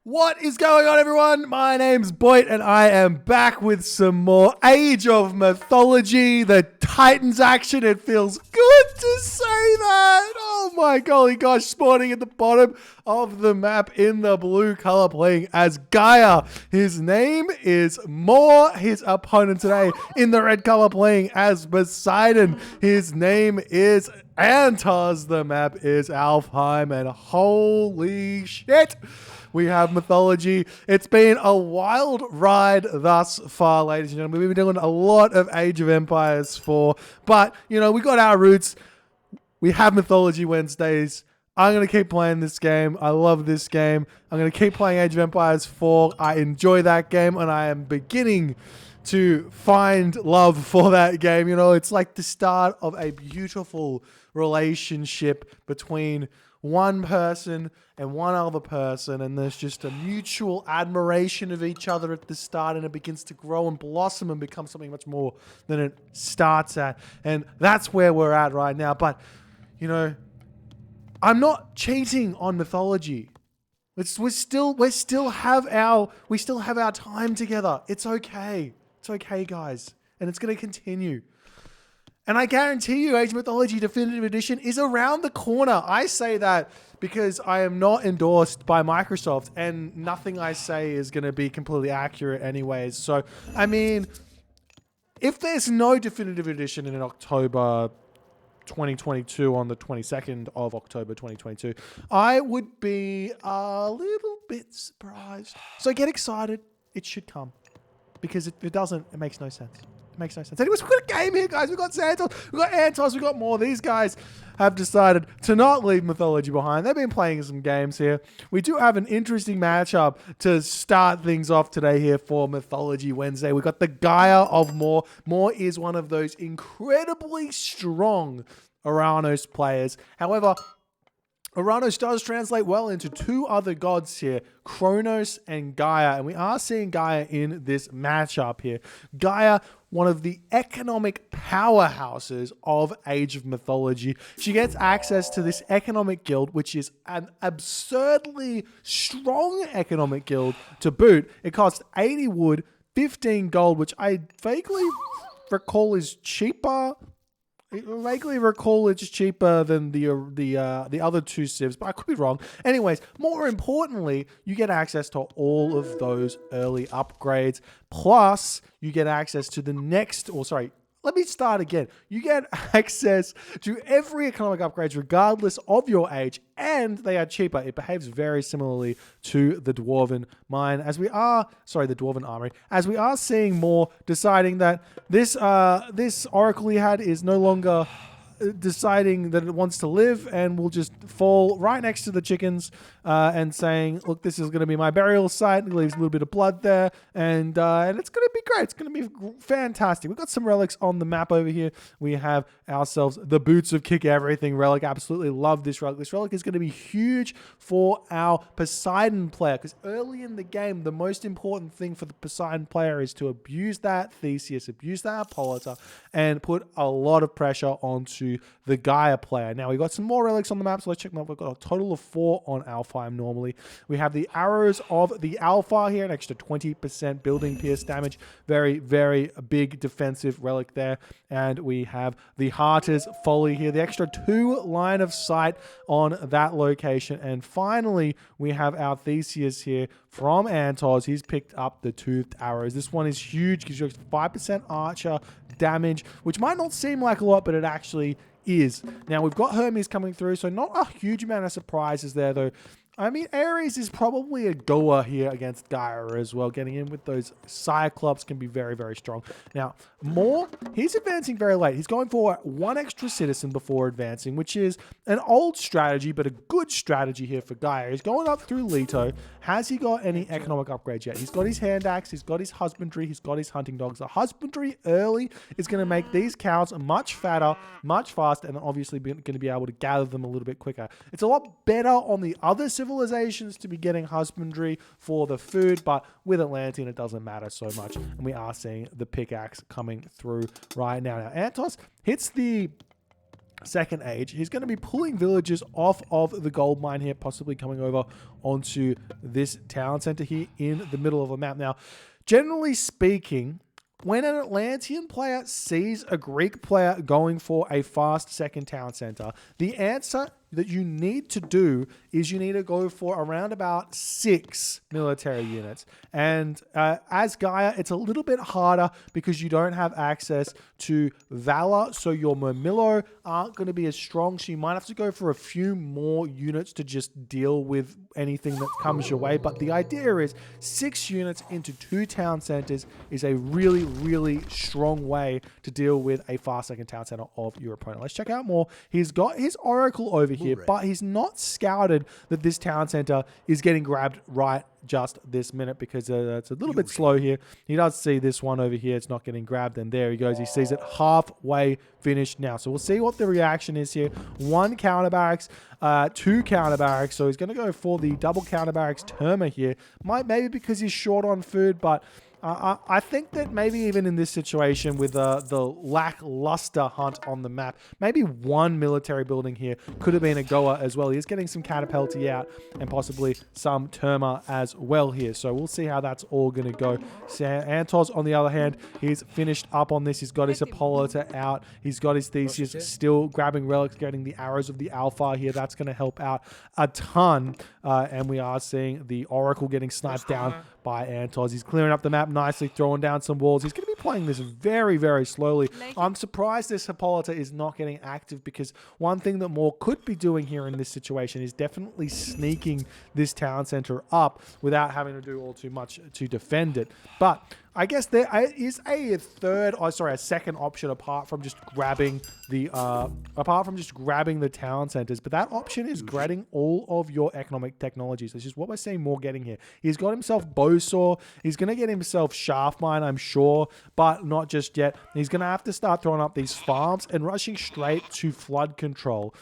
What is going on, everyone? My name's Boyd, and I am back with some more Age of Mythology, the Titans action. It feels good to say that. Oh my golly gosh, spawning at the bottom of the map in the blue color, playing as Gaia. His name is Moore. His opponent today in the red color, playing as Poseidon. His name is 3antozz. The map is Alfheim, and holy shit, we have Mythology. It's been a wild ride thus far, ladies and gentlemen. We've been doing a lot of Age of Empires 4, but, you know, we got our roots. We have Mythology Wednesdays. I'm going to keep playing this game. I love this game. I'm going to keep playing Age of Empires 4. I enjoy that game, and I am beginning to find love for that game. You know, it's like the start of a beautiful relationship between one person and one other person, and there's just a mutual admiration of each other at the start, and it begins to grow and blossom and become something much more than it starts at. And that's where we're at right now. But, you know, I'm not cheating on Mythology. We still have our time together. It's okay. It's okay, guys. And it's going to continue. And I guarantee you, Age of Mythology Definitive Edition is around the corner. I say that because I am not endorsed by Microsoft, and nothing I say is going to be completely accurate anyways. So, I mean, if there's no Definitive Edition in October 2022, on the 22nd of October 2022, I would be a little bit surprised. So get excited. It should come. Because if it doesn't, it makes no sense. Makes no sense. Anyways, we've got a game here, guys. We've got 3antozz, we've got 3antozz, we've got more. These guys have decided to not leave Mythology behind. They've been playing some games here. We do have an interesting matchup to start things off today here for Mythology Wednesday. We've got the Gaia of Moore. Moore is one of those incredibly strong Uranos players. However, Uranos does translate well into two other gods here, Kronos and Gaia, and we are seeing Gaia in this matchup here. Gaia, one of the economic powerhouses of Age of Mythology. She gets access to this economic guild, which is an absurdly strong economic guild to boot. It costs 80 wood, 15 gold, which I vaguely recall is cheaper. I vaguely recall it's cheaper than the other two civs, but I could be wrong. Anyways, more importantly, you get access to all of those early upgrades. Plus, you get access to the next, let me start again. You get access to every economic upgrade regardless of your age, and they are cheaper. It behaves very similarly to the Dwarven Mine, the Dwarven Armory, as we are seeing more deciding that this Oracle he had is no longer deciding that it wants to live and will just fall right next to the chickens and saying, look, this is going to be my burial site. It leaves a little bit of blood there, and it's going to be great. It's going to be fantastic. We've got some relics on the map over here. We have ourselves the Boots of Kick Everything relic. Absolutely love this relic. This relic is going to be huge for our Poseidon player, because early in the game, the most important thing for the Poseidon player is to abuse that Theseus, abuse that Hippolyta, and put a lot of pressure onto the Gaia player. Now, we've got some more relics on the map, so let's check them out. We've got a total of 4 on Alfheim normally. We have the Arrows of the Alpha here, an extra 20% building pierce damage. Very, very big defensive relic there. And we have the Hearter's Folly here, the extra 2 line of sight on that location. And finally, we have our Theseus here from 3antozz. He's picked up the Toothed Arrows. This one is huge, gives you 5% archer damage, which might not seem like a lot, but it actually is. Now, we've got Hermes coming through, so not a huge amount of surprises there, though. I mean, Ares is probably a goer here against Gaia as well. Getting in with those Cyclops can be very, very strong. Now, Moore, he's advancing very late. He's going for 1 extra citizen before advancing, which is an old strategy, but a good strategy here for Gaia. He's going up through Leto. Has he got any economic upgrades yet? He's got his hand axe, he's got his husbandry, he's got his hunting dogs. The husbandry early is going to make these cows much fatter, much faster, and obviously going to be able to gather them a little bit quicker. It's a lot better on the other civilizations to be getting husbandry for the food, but with Atlantean, it doesn't matter so much. And we are seeing the pickaxe coming through right now. Now, 3antozz hits the second age. He's going to be pulling villagers off of the gold mine here, possibly coming over onto this town center here in the middle of a map. Now, generally speaking, when an Atlantean player sees a Greek player going for a fast second town center, the answer that you need to do is you need to go for around about 6 military units. And as Gaia, it's a little bit harder because you don't have access to Valor, so your Murmillo aren't going to be as strong, so you might have to go for a few more units to just deal with anything that comes your way. But the idea is 6 units into 2 town centers is a really, really strong way to deal with a fast second town center of your opponent. Let's check out more. He's got his Oracle over here, but he's not scouted that this town center is getting grabbed right just this minute because it's a little bit slow here. He does see this one over here. It's not getting grabbed, and there he goes. He sees it halfway finished now. So we'll see what the reaction is here. 1 counter barracks, 2 counter barracks. So he's going to go for the double counter barracks Terma here. Maybe because he's short on food, but I think that maybe even in this situation with the lackluster hunt on the map, maybe 1 military building here could have been a goer as well. He's getting some catapulti out and possibly some Terma as well here. So we'll see how that's all going to go. 3antozz, on the other hand, he's finished up on this. He's got his Hippolyta out. He's got his Theseus still grabbing relics, getting the arrows of the Alpha here. That's going to help out a ton. And we are seeing the Oracle getting sniped down by 3antozz. He's clearing up the map nicely, throwing down some walls. He's going to be playing this very, very slowly. I'm surprised this Hippolyta is not getting active because one thing that Moore could be doing here in this situation is definitely sneaking this town center up without having to do all too much to defend it. But I guess there is a second option apart from just grabbing the town centers. But that option is grabbing all of your economic technologies. This is what we're seeing Moore getting here. He's got himself Bowsaw. He's going to get himself Shaft Mine, I'm sure, but not just yet. He's going to have to start throwing up these farms and rushing straight to flood control.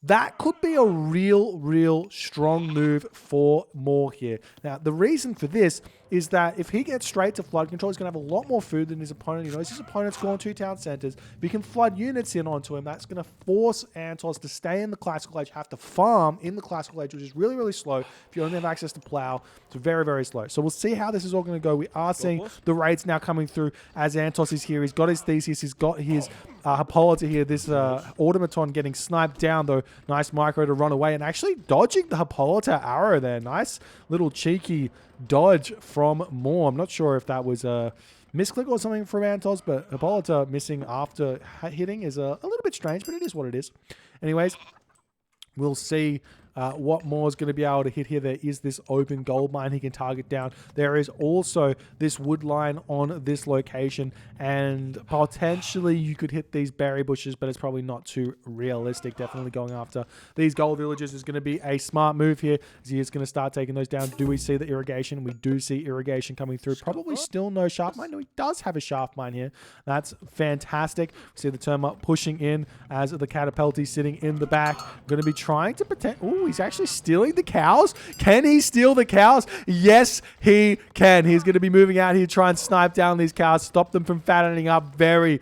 That could be a real strong move for Moore here. Now, the reason for this is that if he gets straight to flood control, he's going to have a lot more food than his opponent. He knows his opponent's gone 2 town centers. If he can flood units in onto him, that's going to force 3antozz to stay in the classical age, have to farm in the classical age, which is really slow. If you only have access to plow, it's very slow. So we'll see how this is all going to go. We are seeing the raids now coming through as 3antozz is here. He's got his Theseus. He's got his Hippolyta here. This Automaton getting sniped down, though. Nice micro to run away and actually dodging the Hippolyta arrow there. Nice little cheeky dodge from Moore. I'm not sure if that was a misclick or something from 3antozz, but Hippolyta missing after hitting is a little bit strange, but it is what it is. Anyways, we'll see what Moore's going to be able to hit here. There is this open gold mine he can target down. There is also this wood line on this location, and potentially you could hit these berry bushes, but it's probably not too realistic. Definitely going after these gold villages is going to be a smart move here, as he is going to start taking those down. Do we see the irrigation? We do see irrigation coming through. Probably still no shaft mine. No, he does have a shaft mine here. That's fantastic. We see the Terma pushing in as the catapulti sitting in the back. Going to be trying to protect. Ooh, he's actually stealing the cows. Can he steal the cows? Yes, he can. He's going to be moving out here, try and snipe down these cows, stop them from fattening up. Very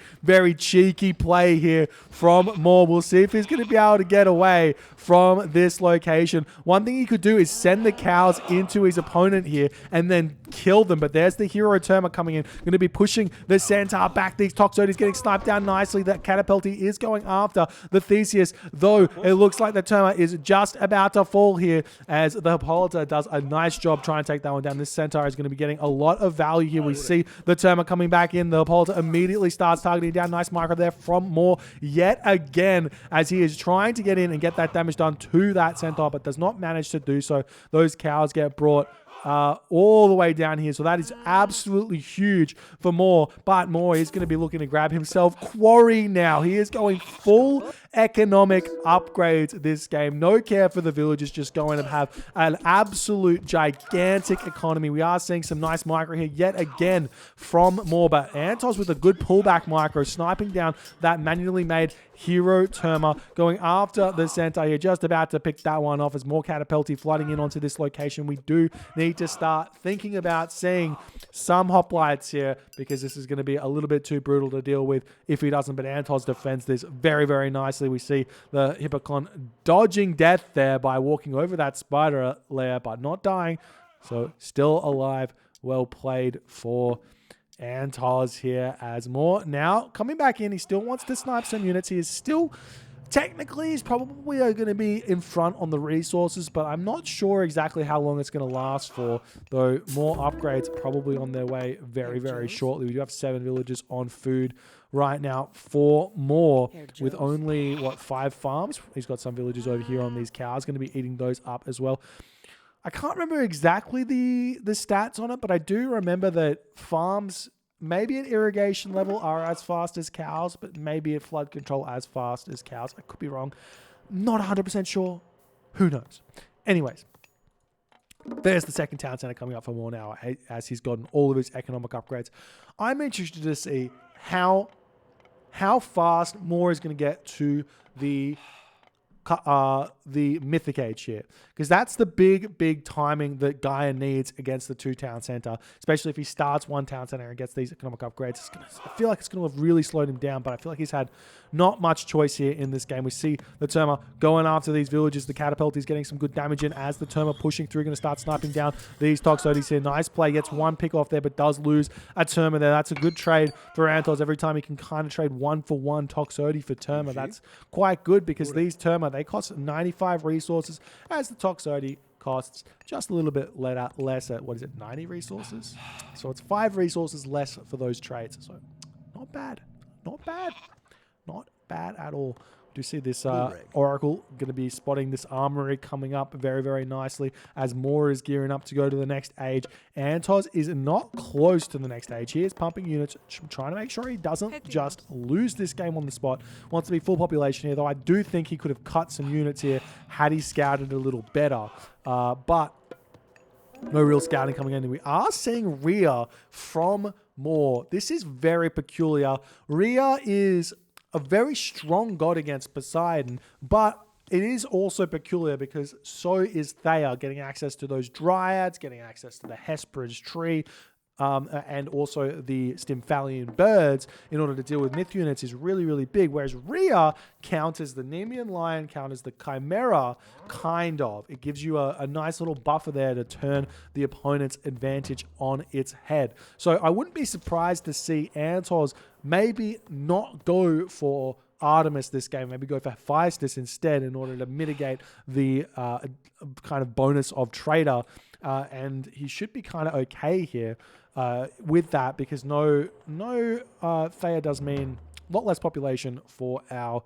cheeky play here from Moore. We'll see if he's going to be able to get away from this location. One thing he could do is send the cows into his opponent here and then kill them. But there's the hero Terma coming in. Going to be pushing the Centaur back. These Toxotes getting sniped down nicely. That catapulti is going after the Theseus, though it looks like the Terma is just about to fall here as the Hippolyta does a nice job trying to take that one down. This Centaur is going to be getting a lot of value here. We see the Terma coming back in. The Hippolyta immediately starts targeting down. Nice micro there from Moore yet again as he is trying to get in and get that damage done to that Centaur, but does not manage to do so. Those cows get brought all the way down here. So that is absolutely huge for Moore. But Moore is going to be looking to grab himself Quarry now. He is going full economic upgrades this game. No care for the villagers, just going to have an absolute gigantic economy. We are seeing some nice micro here yet again from Moore. But 3antozz with a good pullback micro, sniping down that manually made hero Terma, going after the Centaur here, just about to pick that one off as more catapulti flooding in onto this location. We do need to start thinking about seeing some hoplites here, because this is going to be a little bit too brutal to deal with if he doesn't. But 3antozz defends this very nicely. nicely. We see the Hippocon dodging death there by walking over that spider lair, but not dying. So still alive. Well played for 3antozz here as more. Now coming back in, he still wants to snipe some units. He is still... Technically, he's probably going to be in front on the resources, but I'm not sure exactly how long it's going to last for, though more upgrades are probably on their way very, very shortly. We do have 7 villages on food right now. 4 more with only, 5 farms? He's got some villages over here on these cows. Going to be eating those up as well. I can't remember exactly the stats on it, but I do remember that farms... maybe at irrigation level are as fast as cows, but maybe at flood control as fast as cows. I could be wrong. Not 100% sure. Who knows? Anyways, there's the second town center coming up for more now as he's gotten all of his economic upgrades. I'm interested to see how fast more is going to get to the mythic age here, because that's the big timing that Gaia needs against the 2 town center, especially if he starts 1 town center and gets these economic upgrades. I feel like it's going to have really slowed him down, but I feel like he's had not much choice here in this game. We see the Terma going after these villages. The catapult is getting some good damage in as the Terma pushing through, going to start sniping down these Toxotes here. Nice play, gets 1 pick off there, but does lose a Terma there. That's a good trade for 3antozz. Every time he can kind of trade 1-for-1 Toxote for Terma, that's quite good, because these Terma, they cost 95 resources, as the Toxote costs just a little bit less at, 90 resources? So it's 5 resources less for those trades. So not bad. Not bad. Not bad at all. Do see this Oracle going to be spotting this armory coming up very, very nicely as more is gearing up to go to the next age. 3antozz is not close to the next age. He is pumping units, trying to make sure he doesn't just lose this game on the spot. Wants to be full population here, though I do think he could have cut some units here had he scouted a little better. But no real scouting coming in. We are seeing Rhea from more. This is very peculiar. Rhea is a very strong god against Poseidon, but it is also peculiar because so is Thea, getting access to those dryads, getting access to the Hesperus tree, and also the Stymphalian birds in order to deal with myth units is really, really big. Whereas Rhea counters the Nemean lion, counters the Chimera, kind of. It gives you a nice little buffer there to turn the opponent's advantage on its head. So I wouldn't be surprised to see 3antozz maybe not go for Artemis this game, maybe go for Hephaestus instead in order to mitigate the kind of bonus of Trader. And he should be kind of okay here with that, because no Thea does mean a lot less population for our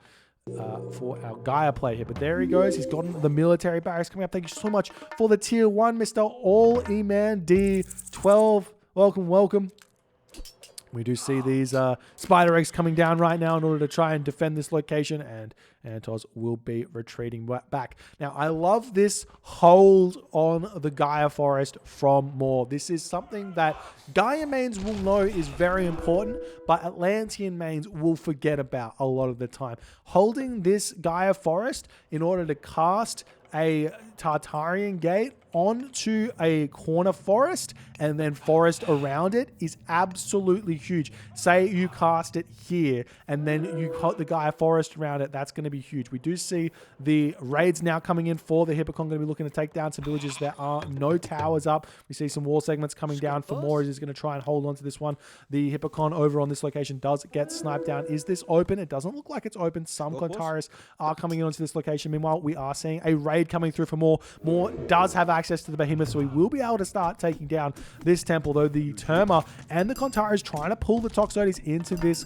Gaia play here. But there he goes. He's gotten the military barracks coming up. Thank you so much for the tier 1, Mr. All E-Man D12. Welcome, welcome. We do see these spider eggs coming down right now in order to try and defend this location, and 3antozz will be retreating back. Now, I love this hold on the Gaia forest from more. This is something that Gaia mains will know is very important, but Atlantean mains will forget about a lot of the time. Holding this Gaia forest in order to cast a Tartarian gate onto a corner forest and then forest around it is absolutely huge. Say you cast it here and then you put the Gaia forest around it, that's going to be huge. We do see the raids now coming in for the Hippocon, going to be looking to take down some villages. There are no towers up. We see some wall segments coming down for more. He's going to try and hold on to this one. The Hippocon over on this location does get sniped down. Is this open? It doesn't look like it's open. Some Contaris are coming in onto this location. Meanwhile, we are seeing a raid coming through for more. More does have access to the behemoth, so we will be able to start taking down this temple, though the Terma and the Contara is trying to pull the Toxotes into this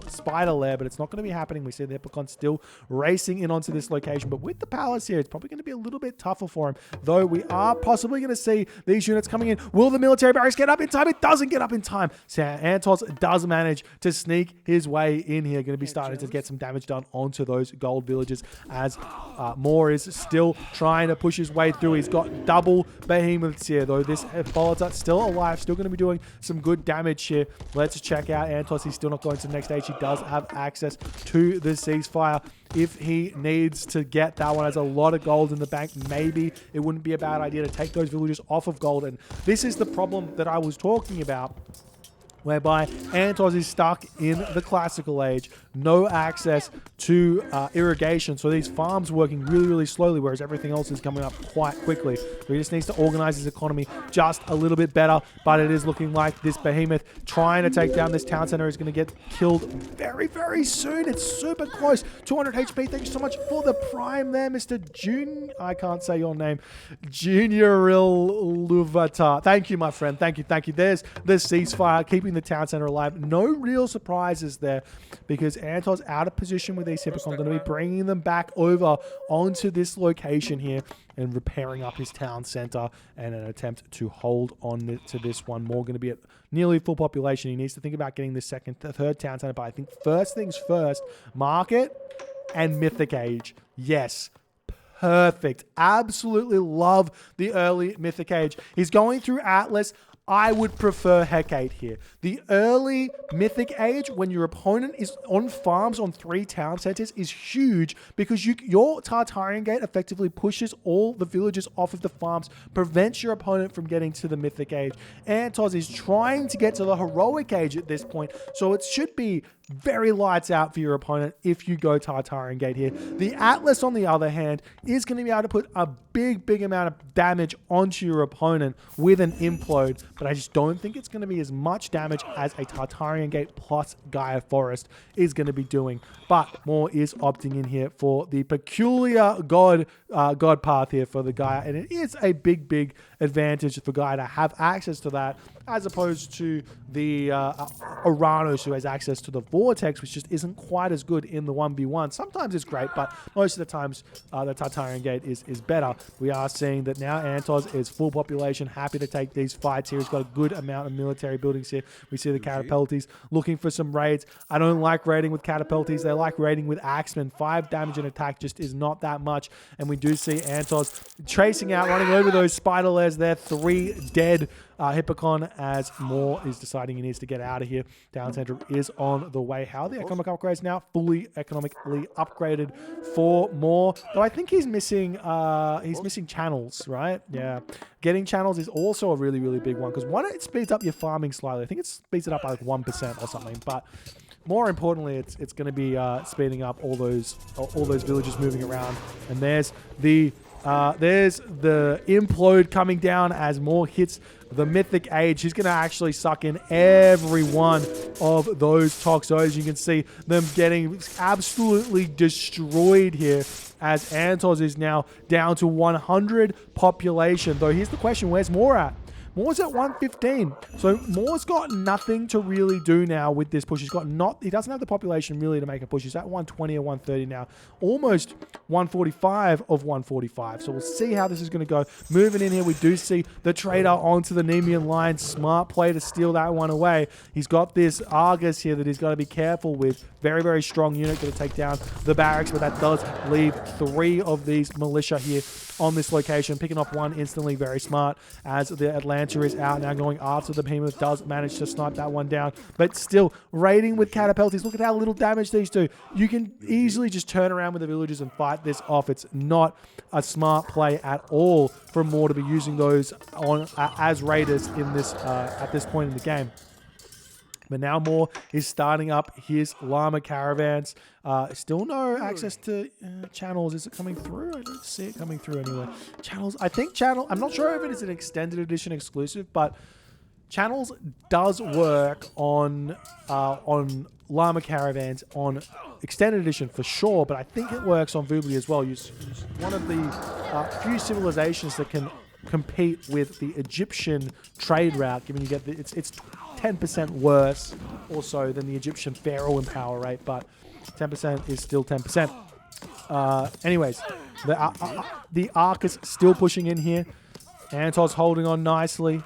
spider lair, but it's not going to be happening. We see the Hippocon still racing in onto this location, but with the palace here, it's probably going to be a little bit tougher for him, though we are possibly going to see these units coming in. Will the military barracks get up in time? It doesn't get up in time. So 3antozz does manage to sneak his way in here, going to be starting to get some damage done onto those gold villages as Moore is still trying to push his way through. He's got double behemoths here, though this Hippolyta still alive, still going to be doing some good damage here. Let's check out 3antozz. He's still not going to the next stage. He does have access to the ceasefire if he needs to get that one. Has a lot of gold in the bank. Maybe it wouldn't be a bad idea to take those villagers off of gold, and this is the problem that I was talking about whereby 3antozz is stuck in the classical age, no access to irrigation, so these farms working really, really slowly, whereas everything else is coming up quite quickly. So he just needs to organize his economy just a little bit better, but it is looking like this behemoth trying to take down this town center is going to get killed very, very soon. It's super close. 200 HP. Thank you so much for the prime there, Mr. June. I can't say your name. Junioril Luvata. Thank you, my friend. Thank you. Thank you. There's the ceasefire, keeping the town center alive. No real surprises there because 3antozz out of position with these Hippocons, going to be bringing them back over onto this location here and repairing up his town center and an attempt to hold on to this one. More going to be at nearly full population. He needs to think about getting this third town center, but I think first things first, market and Mythic Age. Yes. Perfect. Absolutely love the early Mythic Age. He's going through Atlas. I would prefer Hecate here. The early Mythic Age, when your opponent is on farms on 3 town centers, is huge because your Tartarian Gate effectively pushes all the villages off of the farms, prevents your opponent from getting to the Mythic Age. 3antozz is trying to get to the Heroic Age at this point, so it should be very lights out for your opponent if you go Tartarian Gate here. The Atlas, on the other hand, is going to be able to put a big amount of damage onto your opponent with an implode, but I just don't think it's going to be as much damage as a Tartarian Gate plus Gaia Forest is going to be doing. But Moore is opting in here for the peculiar god path here for the Gaia, and it is a big advantage for Gaia to have access to that, as opposed to the Uranus, who has access to the Vortex, which just isn't quite as good in the 1v1. Sometimes it's great, but most of the times the Tartarian Gate is better. We are seeing that now 3antozz is full population, happy to take these fights here. He's got a good amount of military buildings here. We see the Catapulties looking for some raids. I don't like raiding with Catapulties. They like raiding with Axemen. 5 damage and attack just is not that much, and we do see 3antozz chasing out, running over those spider lairs there. 3 dead Hippocon as Moore is deciding he needs to get out of here. Town center is on the way. How are the economic upgrades now? Fully economically upgraded for Moore. Though I think he's missing channels, right? Yeah. Getting channels is also a really big one, because one, it speeds up your farming slightly. I think it speeds it up by like 1% or something, but more importantly, it's going to be speeding up all those villages moving around. And there's the implode coming down as Moore hits the Mythic Age. He's going to actually suck in every one of those Toxos. You can see them getting absolutely destroyed here as 3antozz is now down to 100 population. Though here's the question, where's Moore at? Moore's at 115. So Moore's got nothing to really do now with this push. He doesn't have the population really to make a push. He's at 120 or 130 now. Almost 145 of 145. So we'll see how this is going to go. Moving in here, we do see the trader onto the Nemean line. Smart play to steal that one away. He's got this Argus here that he's got to be careful with. Very strong unit going to take down the barracks, but that does leave 3 of these militia here on this location. Picking off 1 instantly, very smart, as the Atlanta is out now going after the behemoth. Does manage to snipe that one down, but still raiding with Catapulties. Look at how little damage these do. You can easily just turn around with the villagers and fight this off. It's not a smart play at all for Moore to be using those on as raiders in this at this point in the game. But now Moore is starting up his llama caravans. Still no access to channels. Is it coming through? I don't see it coming through anywhere. Channels. I think channel. I'm not sure if it is an extended edition exclusive, but channels does work on llama caravans on extended edition for sure. But I think it works on Voobly as well. It's one of the few civilizations that can compete with the Egyptian trade route, given you get it's 10% worse or so than the Egyptian pharaoh power rate, but 10% is still 10%. Anyways, the Arcus still pushing in here. 3antozz holding on nicely.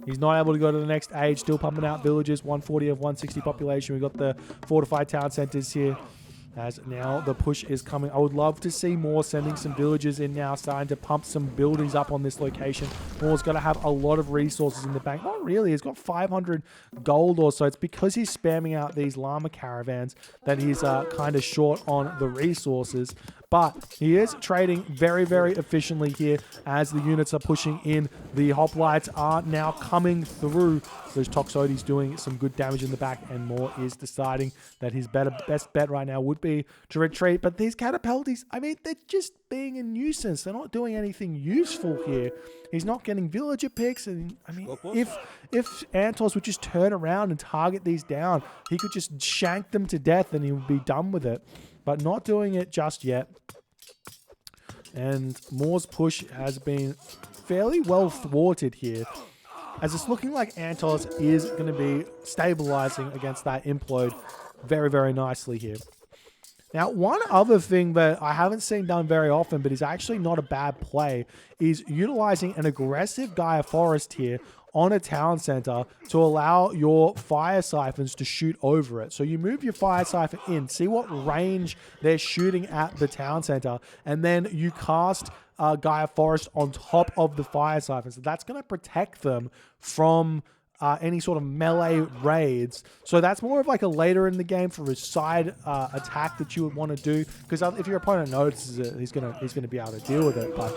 He's not able to go to the next age, still pumping out villages, 140 of 160 population. We've got the fortified town centers here. As now the push is coming. I would love to see Moore sending some villagers in now, starting to pump some buildings up on this location. Moore's got to have a lot of resources in the bank. Not really. He's got 500 gold or so. It's because he's spamming out these llama caravans that he's kind of short on the resources. but he is trading very, very efficiently here as the units are pushing in. The hoplites are now coming through. Those Toxotes doing some good damage in the back, and Moore is deciding that his best bet right now would be to retreat. But these Catapulties, I mean, they're just being a nuisance. They're not doing anything useful here. He's not getting villager picks, and I mean, if 3antozz would just turn around and target these down, he could just shank them to death and he would be done with it. But not doing it just yet. And Moore's push has been fairly well thwarted here, as it's looking like 3antozz is going to be stabilizing against that implode very, very nicely here. Now, one other thing that I haven't seen done very often, but is actually not a bad play, is utilizing an aggressive Gaia Forest here on a town center to allow your fire siphons to shoot over it. So you move your fire siphon in, see what range they're shooting at the town center, and then you cast Gaia Forest on top of the fire siphons. So that's going to protect them from any sort of melee raids. So that's more of like a later in the game for a side attack that you would want to do, because if your opponent notices it, he's gonna be able to deal with it. But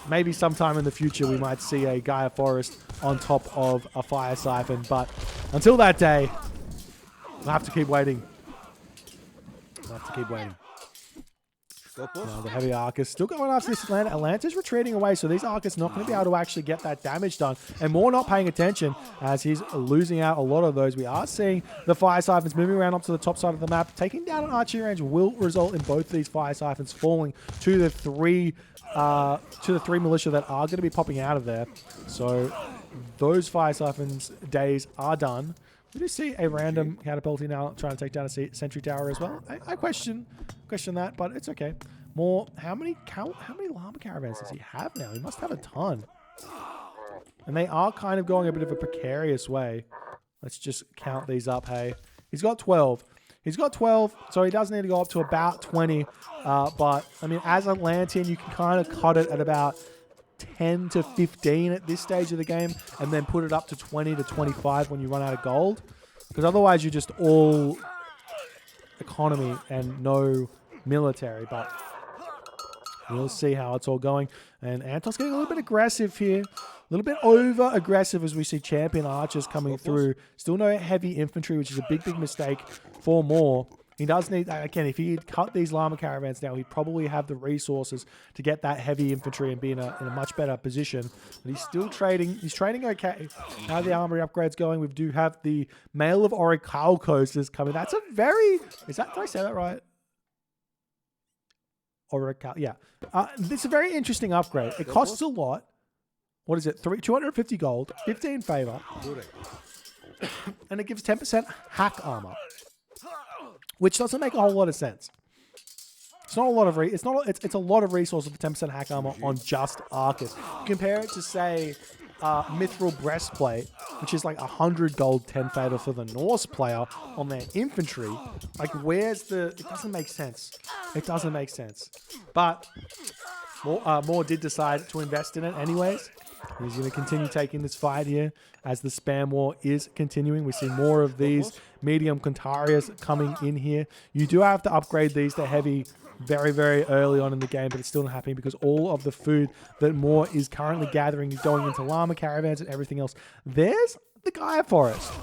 maybe sometime in the future we might see a Gaia Forest on top of a fire siphon. But until that day, we'll have to keep waiting. We'll have to keep waiting. The heavy Arcus still going after this Atlanta. Atlanta's retreating away, so these Arcus not going to be able to actually get that damage done. And Moore not paying attention as he's losing out a lot of those. We are seeing the fire siphons moving around up to the top side of the map. Taking down an archery range will result in both these fire siphons falling to the three militia that are going to be popping out of there. So those fire siphons days are done. We do see a random Catapulty now trying to take down a sentry tower as well. I question that, but it's okay. More, how many llama caravans does he have now? He must have a ton. And they are kind of going a bit of a precarious way. Let's just count these up, hey. He's got 12. He's got 12, so he does need to go up to about 20. But, I mean, as Atlantean, you can kind of cut it at about 10 to 15 at this stage of the game, and then put it up to 20 to 25 when you run out of gold. Because otherwise, you're just all economy and no military. But we'll see how it's all going. And 3antozz getting a little bit aggressive here. A little bit over aggressive as we see champion archers coming through. Still no heavy infantry, which is a big mistake for Moore. He does need, again, if he'd cut these llama caravans now, he'd probably have the resources to get that heavy infantry and be in a much better position. But he's still trading. He's trading okay. How are the armory upgrades going? We do have the Mail of Orichalcos coming. That's a very, did I say that right? Orical, yeah. This is a very interesting upgrade. It costs a lot. What is it? 250 gold, 15 favor, and it gives 10% hack armor, which doesn't make a whole lot of sense. It's not a lot of it's a lot of resources for 10% hack armor on just Arcus. Compare it to, say, Mithril Breastplate, which is like 100 gold, 10 favor for the Norse player on their infantry. Like, where's the... It doesn't make sense. It doesn't make sense. But Moore did decide to invest in it anyways. He's going to continue taking this fight here as the spam war is continuing. We see more of these medium Contarias coming in here. You do have to upgrade these to heavy very, very early on in the game, but it's still not happening because all of the food that Moore is currently gathering is going into llama caravans and everything else. There's the Gaia Forest.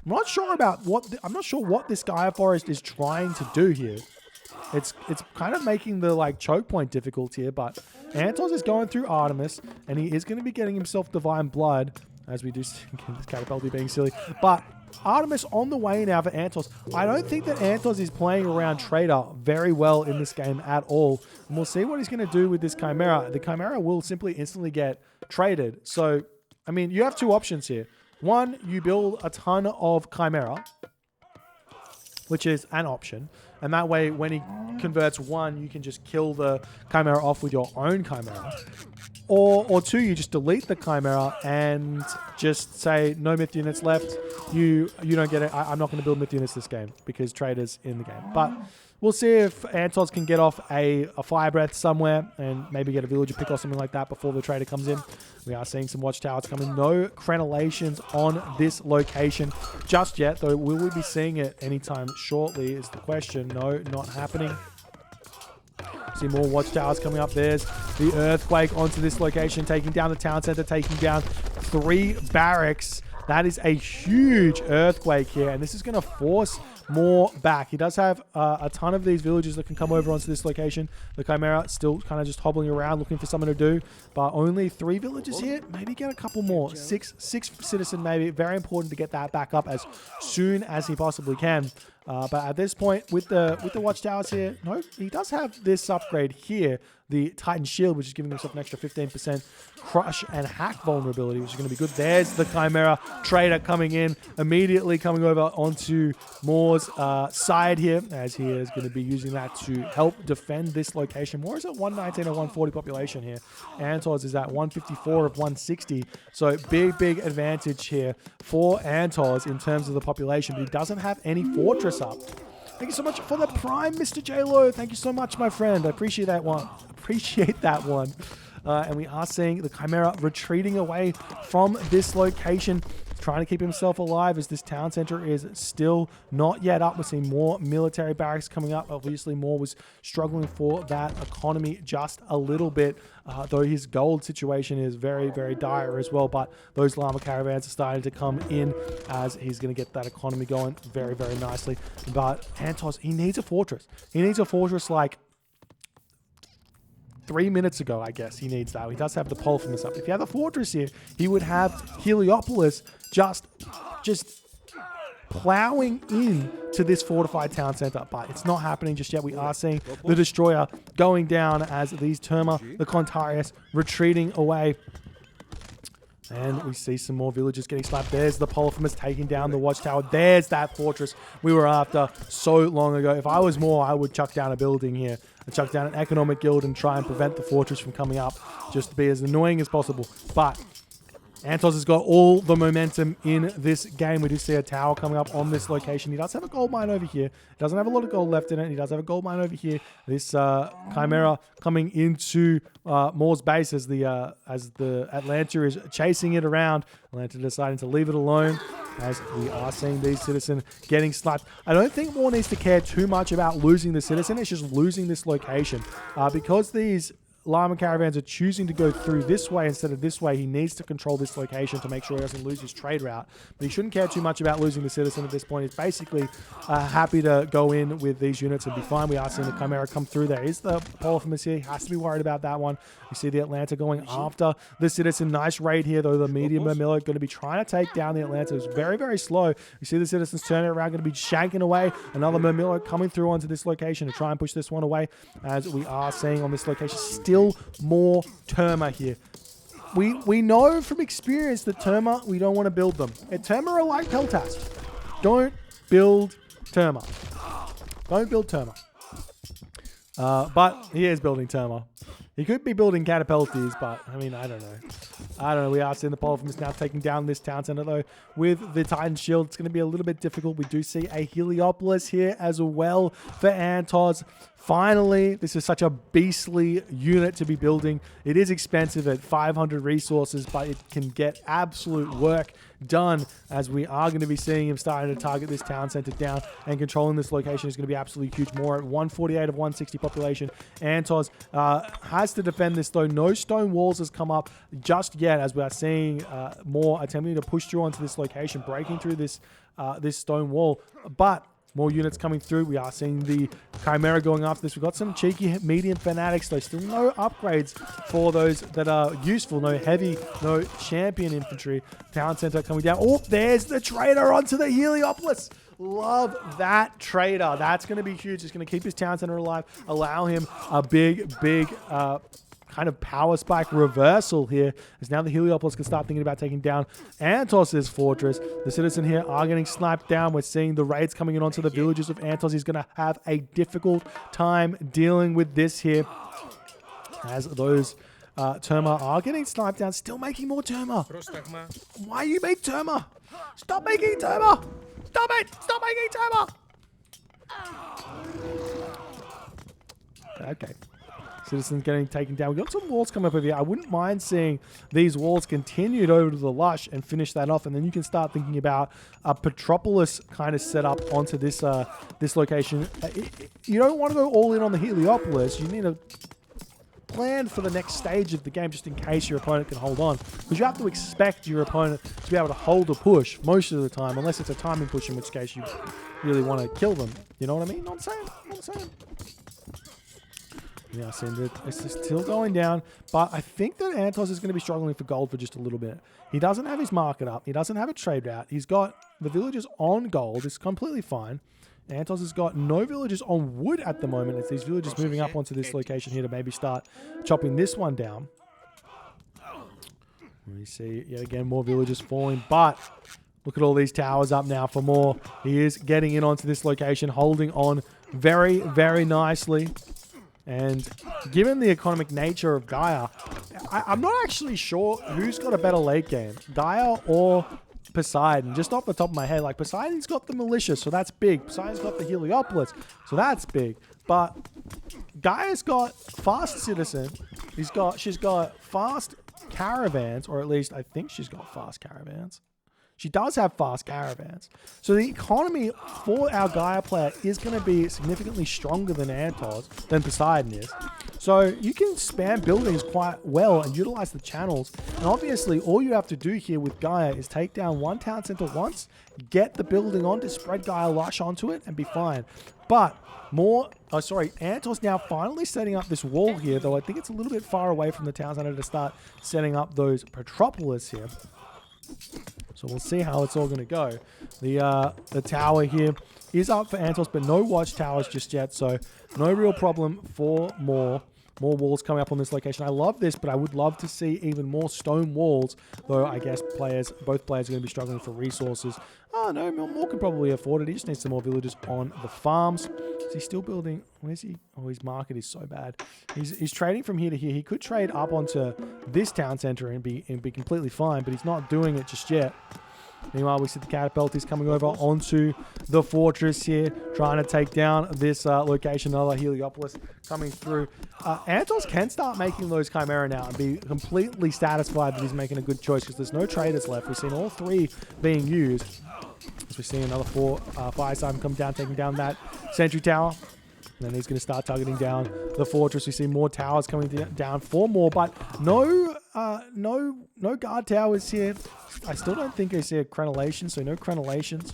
I'm not sure what this Gaia Forest is trying to do here. It's kind of making the choke point difficult here, but 3antozz is going through Artemis, and he is going to be getting himself Divine Blood, as we do see this Catapulty being silly. But Artemis on the way now for 3antozz. I don't think that 3antozz is playing around Trader very well in this game at all. And we'll see what he's going to do with this Chimera. The Chimera will simply instantly get traded. So, I mean, you have two options here. One, you build a ton of Chimera, which is an option. And that way, when he converts one, you can just kill the Chimera off with your own Chimera. Or two, you just delete the Chimera and just say, no myth units left. You don't get it. I'm not going to build myth units this game because Trader's in the game. But we'll see if 3antozz can get off a Fire Breath somewhere and maybe get a villager pick or something like that before the Trader comes in. We are seeing some watchtowers coming. No crenellations on this location just yet, though will we be seeing it anytime shortly is the question. No, not happening. see more watchtowers coming up. There's the earthquake onto this location, taking down the town center, taking down 3 barracks. That is a huge earthquake here, and this is going to force more back. He does have a ton of these villages that can come over onto this location. The Chimera still kind of just hobbling around looking for something to do, but only 3 villages here. Maybe get a couple more. Six citizen maybe. Very important to get that back up as soon as he possibly can. But at this point, with the watchtowers here, no, he does have this upgrade here, the Titan Shield, which is giving himself an extra 15% crush and hack vulnerability, which is going to be good. There's the Chimera trader coming in, immediately coming over onto Moore's side here, as he is going to be using that to help defend this location. Moore is at 119 or 140 population here. 3antozz is at 154 of 160. So big advantage here for 3antozz in terms of the population, but he doesn't have any fortress up. Thank you so much for the Prime, Mr. J-Lo. Thank you so much, my friend. I appreciate that one. And we are seeing the Chimera retreating away from this location, trying to keep himself alive as this town center is still not yet up. We're seeing more military barracks coming up. Obviously, Moore was struggling for that economy just a little bit, though his gold situation is very dire as well. But those llama caravans are starting to come in as he's going to get that economy going very nicely. But 3antozz, he needs a fortress. He needs a fortress like 3 minutes ago, I guess. He needs that. He does have the Polefimus up. If he had the fortress here, he would have Heliopolis just plowing in to this fortified town center, but it's not happening just yet. We are seeing the destroyer going down as these Terma, the Contarius, retreating away. And we see some more villagers getting slapped. There's the Polefimus taking down the watchtower. There's that fortress we were after so long ago. If I was Moore, I would chuck down a building here. I'd chuck down an economic guild and try and prevent the fortress from coming up, just to be as annoying as possible. But 3antozz has got all the momentum in this game. We do see a tower coming up on this location. He does have a gold mine over here. He doesn't have a lot of gold left in it. He does have a gold mine over here. This Chimera coming into Moore's base as the Atlanta is chasing it around. Atlanta deciding to leave it alone as we are seeing these citizens getting slapped. I don't think Moore needs to care too much about losing the citizen. It's just losing this location. Because these llama caravans are choosing to go through this way instead of this way, he needs to control this location to make sure he doesn't lose his trade route. But he shouldn't care too much about losing the citizen at this point. He's basically happy to go in with these units and be fine. We are seeing the Chimera come through. There is the Polefimus here. He has to be worried about that one. You see the Atlanta going after the citizen. Nice raid here, though. The medium Mamilla going to be trying to take down the Atlanta. It's very slow. You see the citizens turning around, going to be shanking away. Another Mamilla coming through onto this location to try and push this one away, as we are seeing on this location still more Terma here. We know from experience that Terma, we don't want to build them. And Terma are like Peltas. Don't build Terma. Don't build Terma. But he is building Terma. He could be building Catapultes, but I mean, I don't know. We are seeing the Polefimus now taking down this town center, though. With the Titan Shield, it's going to be a little bit difficult. We do see a Heliopolis here as well for 3antozz. Finally, this is such a beastly unit to be building. It is expensive at 500 resources, but it can get absolute work done, as we are going to be seeing him starting to target this town center down, and controlling this location is going to be absolutely huge. More at 148 of 160 population. 3antozz has to defend this, though. No stone walls has come up just yet, as we are seeing more attempting to push through onto this location, breaking through this stone wall. But more units coming through. We are seeing the Chimera going after this. We've got some cheeky medium fanatics, though. Still no upgrades for those that are useful. No heavy, no champion infantry. Town center coming down. Oh, there's the trader onto the Heliopolis. Love that trader. That's going to be huge. It's going to keep his town center alive. Allow him a big kind of power spike reversal here, as now the Heliopolis can start thinking about taking down 3antozz's fortress. The citizen here are getting sniped down. We're seeing the raids coming in onto the villages of 3antozz. He's going to have a difficult time dealing with this here, as those Terma are getting sniped down. Still making more Terma. Why you make Terma? Stop making Terma! Stop it! Stop making Terma! Okay. Citizens getting taken down. We've got some walls coming up over here. I wouldn't mind seeing these walls continued over to the Lush and finish that off. And then you can start thinking about a Petropolis kind of setup onto this this location. You don't want to go all in on the Heliopolis. You need to plan for the next stage of the game just in case your opponent can hold on. Because you have to expect your opponent to be able to hold a push most of the time, unless it's a timing push, in which case you really want to kill them. You know what I mean? Not saying. Yeah, I see that it's still going down, but I think that 3antozz is going to be struggling for gold for just a little bit. He doesn't have his market up. He doesn't have a trade route. He's got the villagers on gold. It's completely fine. 3antozz has got no villagers on wood at the moment. It's these villagers moving up onto this location here to maybe start chopping this one down. We see yet again more villagers falling, but look at all these towers up now for more. He is getting in onto this location, holding on very, very nicely. And given the economic nature of Gaia, I'm not actually sure who's got a better late game, Gaia or Poseidon. Just off the top of my head, like Poseidon's got the militia, so that's big. Poseidon's got the Heliopolis, so that's big. But Gaia's got fast citizen. She's got fast caravans, or at least I think she's got fast caravans. She does have fast caravans. So the economy for our Gaia player is going to be significantly stronger than 3antozz, than Poseidon is. So you can spam buildings quite well and utilize the channels. And obviously, all you have to do here with Gaia is take down one town center once, get the building on to spread Gaia Lush onto it, and be fine. But 3antozz now finally setting up this wall here, though I think it's a little bit far away from the town center to start setting up those Petropolis here. So we'll see how it's all going to go. The tower here is up for 3antozz, but no watchtowers just yet. So no real problem for more walls coming up on this location. I love this, but I would love to see even more stone walls. Though I guess both players are going to be struggling for resources. Oh no, more can probably afford it. He just needs some more villagers on the farms. Is he still building? Where's he? Oh, his market is so bad. He's trading from here to here. He could trade up onto this town center and be completely fine, but he's not doing it just yet. Meanwhile, we see the catapults coming over onto the fortress here, trying to take down this location. Another Heliopolis coming through. 3antozz can start making those Chimera now and be completely satisfied that he's making a good choice because there's no traders left. We've seen all three being used. As we see another fire siren come down, taking down that sentry tower. And then he's going to start targeting down the fortress. We see more towers coming down, 4 more, but no guard towers here. I still don't think I see a crenellation, so no crenellations.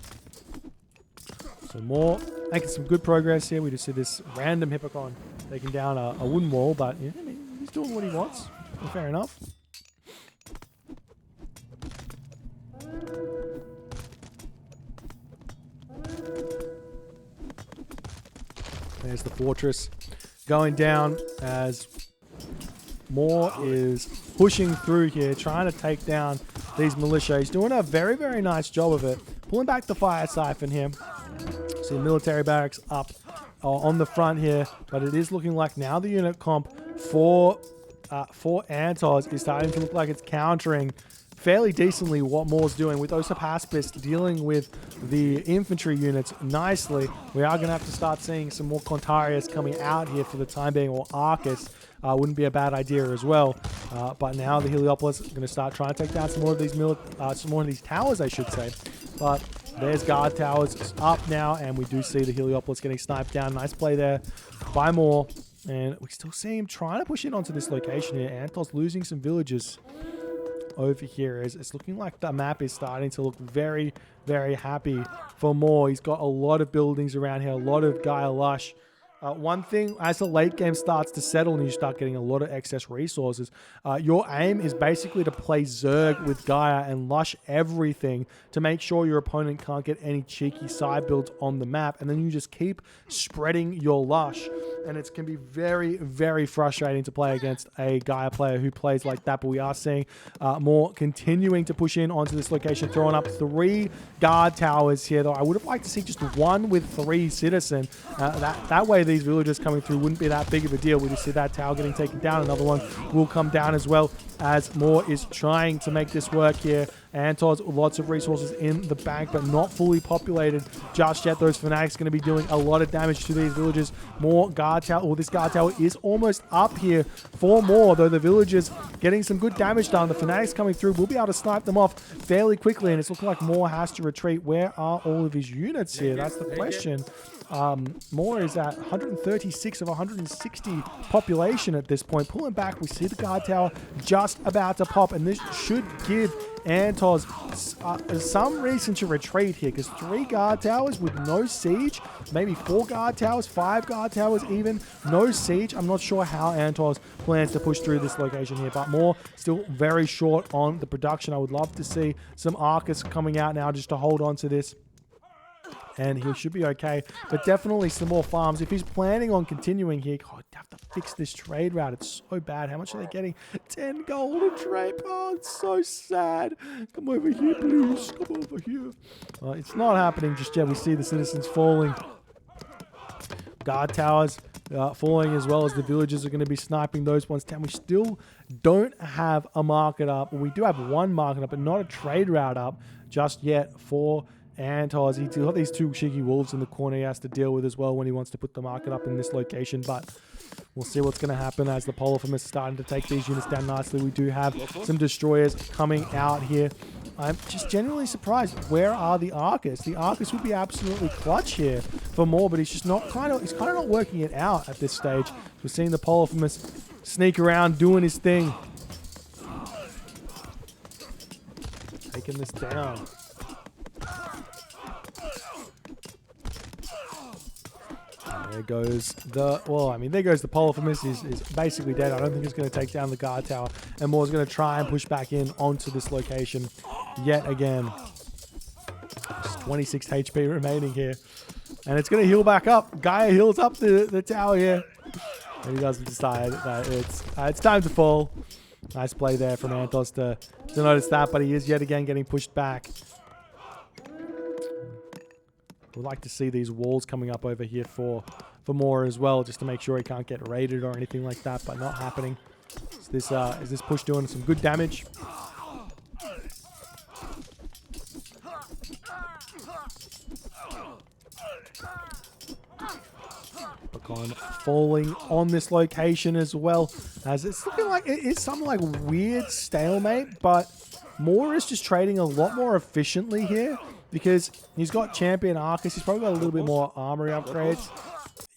So more, making some good progress here. We just see this random Hippocon taking down a wooden wall, but yeah, I mean, he's doing what he wants. Well, fair enough. There's the fortress going down as Moore is pushing through here, trying to take down these militia. He's doing a very, very nice job of it. Pulling back the fire siphon here. So the military barracks up on the front here, but it is looking like now the unit comp for 3antozz is starting to look like it's countering fairly decently what Moore's doing with Osapaspis dealing with the infantry units nicely. We are going to have to start seeing some more Contarius coming out here for the time being, or Arcus. Wouldn't be a bad idea as well. But now the Heliopolis is going to start trying to take down some more of these towers, I should say. But there's guard towers up now, and we do see the Heliopolis getting sniped down. Nice play there by Moore. And we still see him trying to push in onto this location here. 3antozz losing some villages over here. It's looking like the map is starting to look very, very happy for Moore. He's got a lot of buildings around here, a lot of Gaia Lush. One thing, as the late game starts to settle and you start getting a lot of excess resources, your aim is basically to play Zerg with Gaia and Lush everything to make sure your opponent can't get any cheeky side builds on the map, and then you just keep spreading your Lush. And it can be very, very frustrating to play against a Gaia player who plays like that, but we are seeing Moore continuing to push in onto this location, throwing up 3 guard towers here, though I would have liked to see just 1 with 3 citizen. That way these villagers coming through wouldn't be that big of a deal. We just see that tower getting taken down. Another one will come down as well. as Moore is trying to make this work here. 3antozz, lots of resources in the bank, but not fully populated just yet. Those fanatics going to be doing a lot of damage to these villages. More guard tower, or this guard tower is almost up here for Moore, though the villagers getting some good damage done. The fanatics coming through will be able to snipe them off fairly quickly, and it's looking like Moore has to retreat. Where are all of his units here? That's the question. Moore is at 136 of 160 population at this point. Pulling back, we see the guard tower just about to pop, and this should give 3antozz some reason to retreat here, because 3 guard towers with no siege, maybe 4 guard towers, 5 guard towers even, no siege. I'm not sure how 3antozz plans to push through this location here, but Moore still very short on the production. I would love to see some Arcus coming out now just to hold on to this, and he should be okay. But definitely some more farms. If he's planning on continuing here, God, I have to fix this trade route. It's so bad. How much are they getting? 10 gold a trade. Oh, it's so sad. Come over here, please. Come over here. It's not happening just yet. We see the citizens falling. Guard towers falling, as well as the villagers are going to be sniping those ones down. We still don't have a market up. We do have one market up, but not a trade route up just yet for 3antozz. He's got these 2 cheeky wolves in the corner he has to deal with as well when he wants to put the market up in this location, but we'll see what's going to happen as the Poleform is starting to take these units down nicely. We do have some destroyers coming out here. I'm just genuinely surprised. Where are the Arcus? The Arcus would be absolutely clutch here for Moore, but he's just not he's kind of not working it out at this stage. We're seeing the Poleform sneak around doing his thing. Taking this down. There goes the, well, I mean, there goes the Poleform is basically dead. I don't think it's going to take down the guard tower, and Moore's going to try and push back in onto this location yet again. Just 26 HP remaining here, and it's going to heal back up. Gaia heals up the tower here, and he doesn't decide that it's time to fall. Nice play there from 3antozz to notice that, but he is yet again getting pushed back. We'd like to see these walls coming up over here for Moore as well, just to make sure he can't get raided or anything like that, but not happening. Is this push doing some good damage? Bacon falling on this location as well, as it's looking like it is some like weird stalemate, but Moore is just trading a lot more efficiently here, because he's got champion Arcus. He's probably got a little bit more armory upgrades.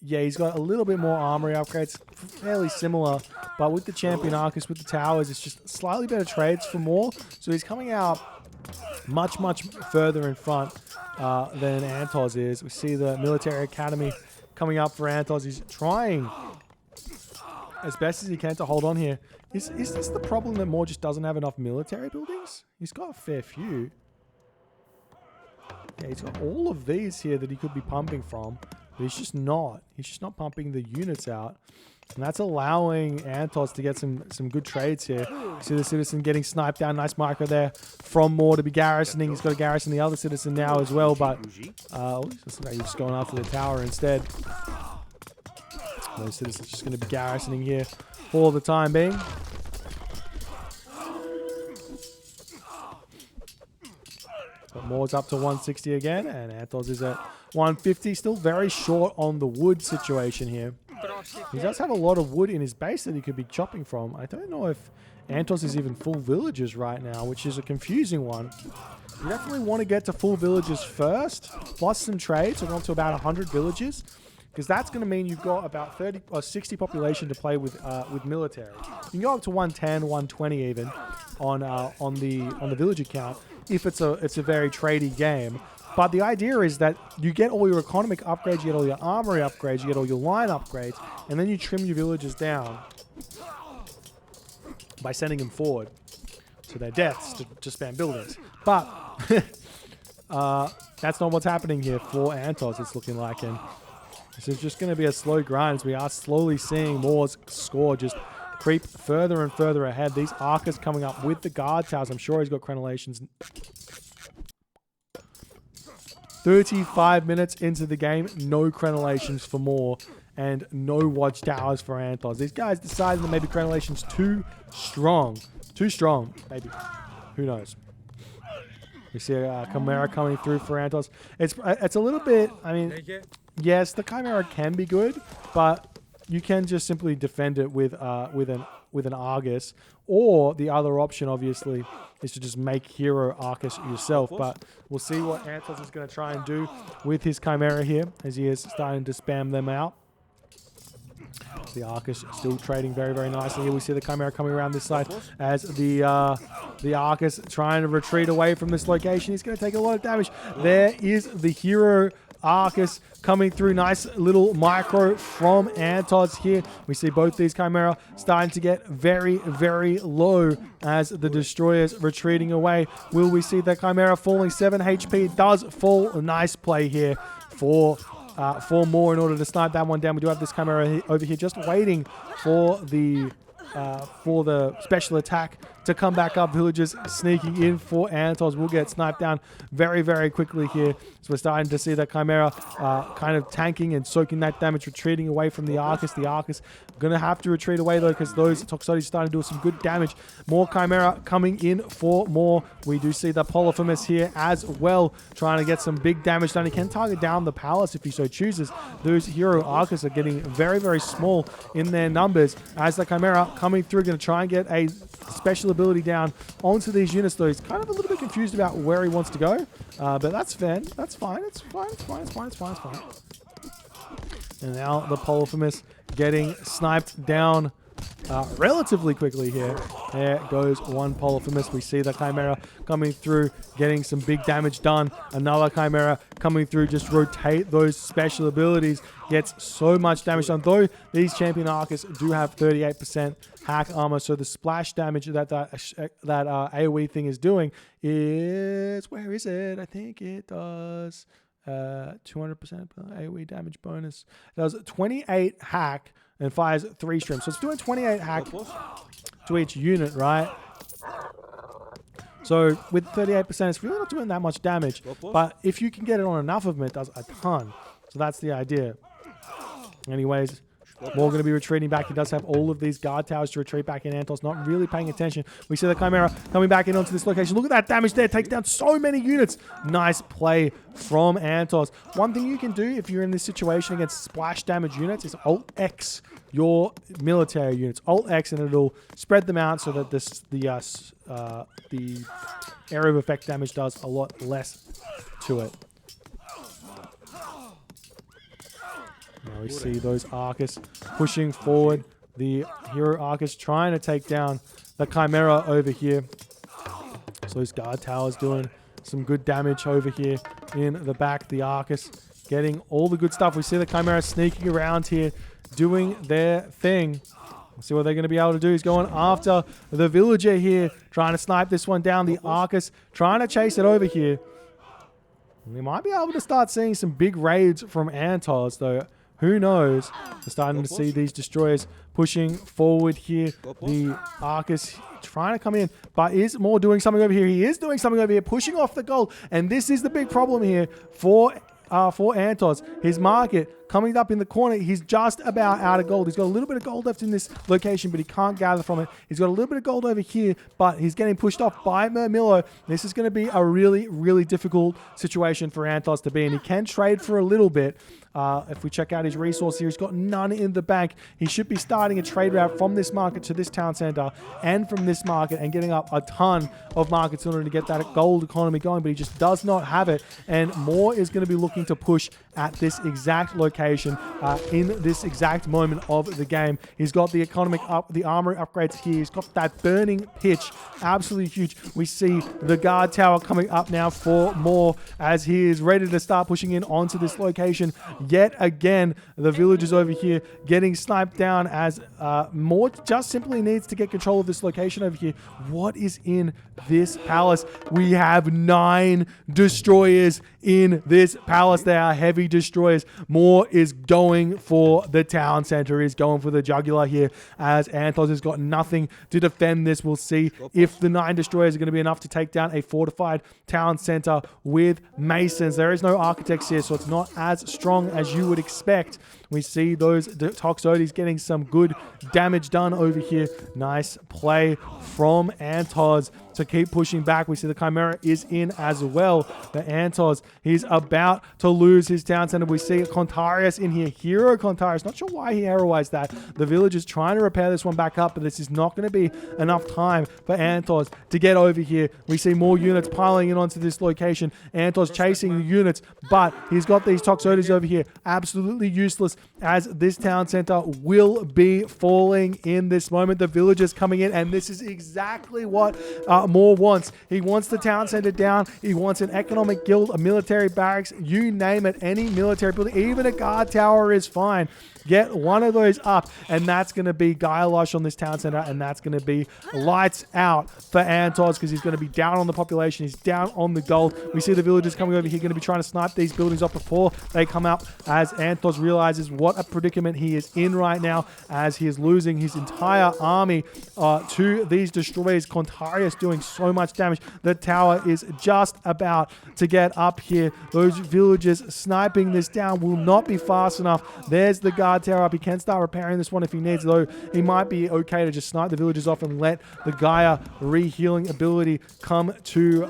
Yeah, he's got a little bit more armory upgrades, fairly similar, but with the champion Arcus, with the towers, it's just slightly better trades for Moore. So he's coming out much further in front than 3antozz is. We see the military academy coming up for 3antozz. He's trying as best as he can to hold on here. Is this the problem, that Moore just doesn't have enough military buildings? He's got a fair few. Yeah, he's got all of these here that he could be pumping from, but he's just not. He's just not pumping the units out. And that's allowing 3antozz to get some good trades here. See the citizen getting sniped down. Nice marker there from Moore to be garrisoning. He's got to garrison the other citizen now as well, but he's just going after the tower instead. Those citizens just going to be garrisoning here for the time being. But Moore's up to 160 again, and 3antozz is at 150. Still very short on the wood situation here. He does have a lot of wood in his base that he could be chopping from. I don't know if 3antozz is even full villagers right now, which is a confusing one. You definitely want to get to full villagers first, plus some trades, so go up to about 100 villagers, because that's going to mean you've got about 30 or 60 population to play with military. You can go up to 110, 120 even on the villager count if it's a very tradey game. But the idea is that you get all your economic upgrades, you get all your armory upgrades, you get all your line upgrades, and then you trim your villagers down by sending them forward to their deaths to spam buildings. But that's not what's happening here for 3antozz, it's looking like. And this is just going to be a slow grind as we are slowly seeing Moore's score just creep further and further ahead. These Arcus coming up with the guard towers. I'm sure he's got crenellations. 35 minutes into the game, no crenellations for Moore, and no watchtowers for 3antozz. These guys decided that maybe crenellation's too strong Too strong, maybe. Who knows? We see a Chimera coming through for 3antozz. It's a little bit, I mean, yes, the Chimera can be good, but you can just simply defend it with an Argus. Or the other option, obviously, is to just make hero Argus yourself. But we'll see what 3antozz is going to try and do with his Chimera here, as he is starting to spam them out. The Arcus still trading very, very nicely. Here we see the Chimera coming around this side as the Arcus trying to retreat away from this location. He's going to take a lot of damage. There is the hero Arcus coming through. Nice little micro from 3antozz here. We see both these Chimera starting to get very, very low as the destroyers retreating away. Will we see the Chimera falling 7 HP? It does fall. A nice play here for 4 more in order to snipe that one down. We do have this Chimera over here just waiting for the special attack to come back up. Villagers sneaking in for 3antozz will get sniped down very, very quickly here. So we're starting to see that Chimera kind of tanking and soaking that damage, retreating away from the Arcus. The Arcus going to have to retreat away, though, because those Toxotes are starting to do some good damage. More Chimera coming in for more. We do see the Polyphemus here as well, trying to get some big damage done. He can target down the palace if he so chooses. Those hero Arcus are getting very, very small in their numbers as the Chimera coming through, going to try and get a special ability down onto these units, though. He's kind of a little bit confused about where he wants to go, but that's fair. That's fine. It's fine. It's fine. It's fine. It's fine. It's fine. And now the Polyphemus getting sniped down relatively quickly here. There goes one Polyphemus. We see the Chimera coming through, getting some big damage done. Another Chimera coming through, just rotate those special abilities. Gets so much damage done. Though these champion Arcus do have 38% hack armor, so the splash damage that AoE thing is doing is, where is it? I think it does 200% AoE damage bonus. It does 28 hack and fires 3 streams. So it's doing 28 hack to each unit, right? So with 38%, it's really not doing that much damage. But if you can get it on enough of them, it does a ton. So that's the idea. Anyways, more going to be retreating back. He does have all of these guard towers to retreat back in. 3antozz not really paying attention. We see the Chimera coming back in onto this location. Look at that damage there. Takes down so many units. Nice play from 3antozz. One thing you can do if you're in this situation against splash damage units is Alt-X your military units. Alt-X and it'll spread them out so that the area of effect damage does a lot less to it. Now we see those Arcus pushing forward. The hero Arcus trying to take down the Chimera over here. So those guard towers doing some good damage over here in the back. The Arcus getting all the good stuff. We see the Chimera sneaking around here, doing their thing. We'll see what they're going to be able to do. He's going after the villager here, trying to snipe this one down. The Arcus trying to chase it over here. We might be able to start seeing some big raids from 3antozz, though. Who knows? We're starting to see these destroyers pushing forward here. The Arcus trying to come in, but is more doing something over here. He is doing something over here, pushing off the gold. And this is the big problem here for 3antozz. His market coming up in the corner. He's just about out of gold. He's got a little bit of gold left in this location, but he can't gather from it. He's got a little bit of gold over here, but he's getting pushed off by Mermillo. This is going to be a really, really difficult situation for 3antozz to be in. He can trade for a little bit. If we check out his resource here, he's got none in the bank. He should be starting a trade route from this market to this town center and from this market and getting up a ton of markets in order to get that gold economy going, but he just does not have it. And Moore is going to be looking to push at this exact location in this exact moment of the game. He's got the economic up, the armory upgrades here. He's got that burning pitch, absolutely huge. We see the guard tower coming up now for Moore as he is ready to start pushing in onto this location. Yet again, the villagers over here getting sniped down as Moore just simply needs to get control of this location over here. What is in this palace? We have 9 destroyers in this palace. They are heavy destroyers. Moore is going for the town center, is going for the jugular here, as 3antozz has got nothing to defend this. We'll see if the 9 destroyers are going to be enough to take down a fortified town center with masons. There is no architects here, so it's not as strong as you would expect. We see those Toxotes getting some good damage done over here. Nice play from 3antozz to keep pushing back. We see the Chimera is in as well. The 3antozz, he's about to lose his town center. We see Contarius in here. Hero Contarius. Not sure why he heroized that. The village is trying to repair this one back up, but this is not going to be enough time for 3antozz to get over here. We see more units piling in onto this location. 3antozz chasing the units, but he's got these Toxotes over here. Absolutely useless, as this town center will be falling in this moment. The villagers coming in, and this is exactly what Moore wants. He wants the town center down. He wants an economic guild, a military barracks, you name it, any military building, even a guard tower is fine. Get one of those up, and that's going to be Gaia Lush on this town center, and that's going to be lights out for 3antozz, because he's going to be down on the population. He's down on the gold. We see the villagers coming over here, going to be trying to snipe these buildings off before they come up, as 3antozz realizes what a predicament he is in right now, as he is losing his entire army to these destroyers. Contarius doing so much damage. The tower is just about to get up here. Those villagers sniping this down will not be fast enough. There's the guard tower up. He can start repairing this one if he needs, though he might be okay to just snipe the villagers off and let the Gaia re-healing ability come to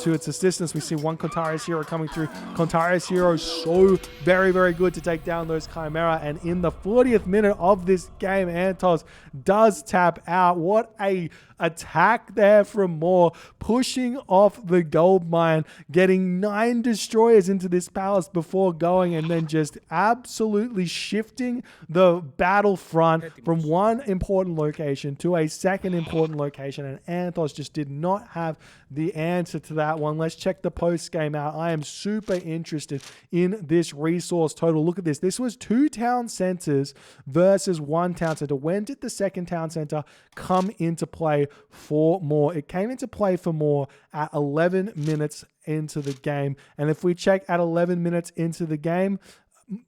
its assistance. We see one Contarius hero coming through. Contarius hero so very, very good to take down those Chimera, and in the 40th minute of this game, 3antozz does tap out. What a attack there from Moore, pushing off the gold mine, getting 9 destroyers into this palace before going, and then just absolutely shifting the battlefront from one important location to a second important location, and 3antozz just did not have the answer to that one. Let's check the post game out. I am super interested in this resource total. Look at this. This was 2 town centers versus 1 town center. When did the second town center come into play for Moore? It came into play for Moore at 11 minutes into the game. And if we check at 11 minutes into the game,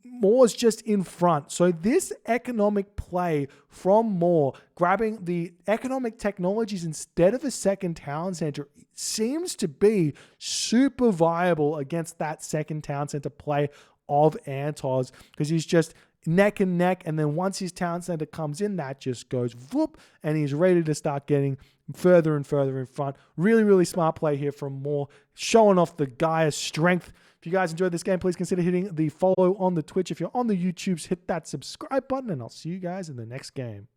Moore's just in front. So this economic play from Moore, grabbing the economic technologies instead of a second town center, seems to be super viable against that second town center play of 3antozz, because he's just neck and neck, and then once his town center comes in, that just goes whoop, and he's ready to start getting further and further in front. Really, really smart play here from Moore, showing off the Gaia strength. If you guys enjoyed this game, please consider hitting the follow on the Twitch. If you're on the YouTubes, hit that subscribe button, and I'll see you guys in the next game.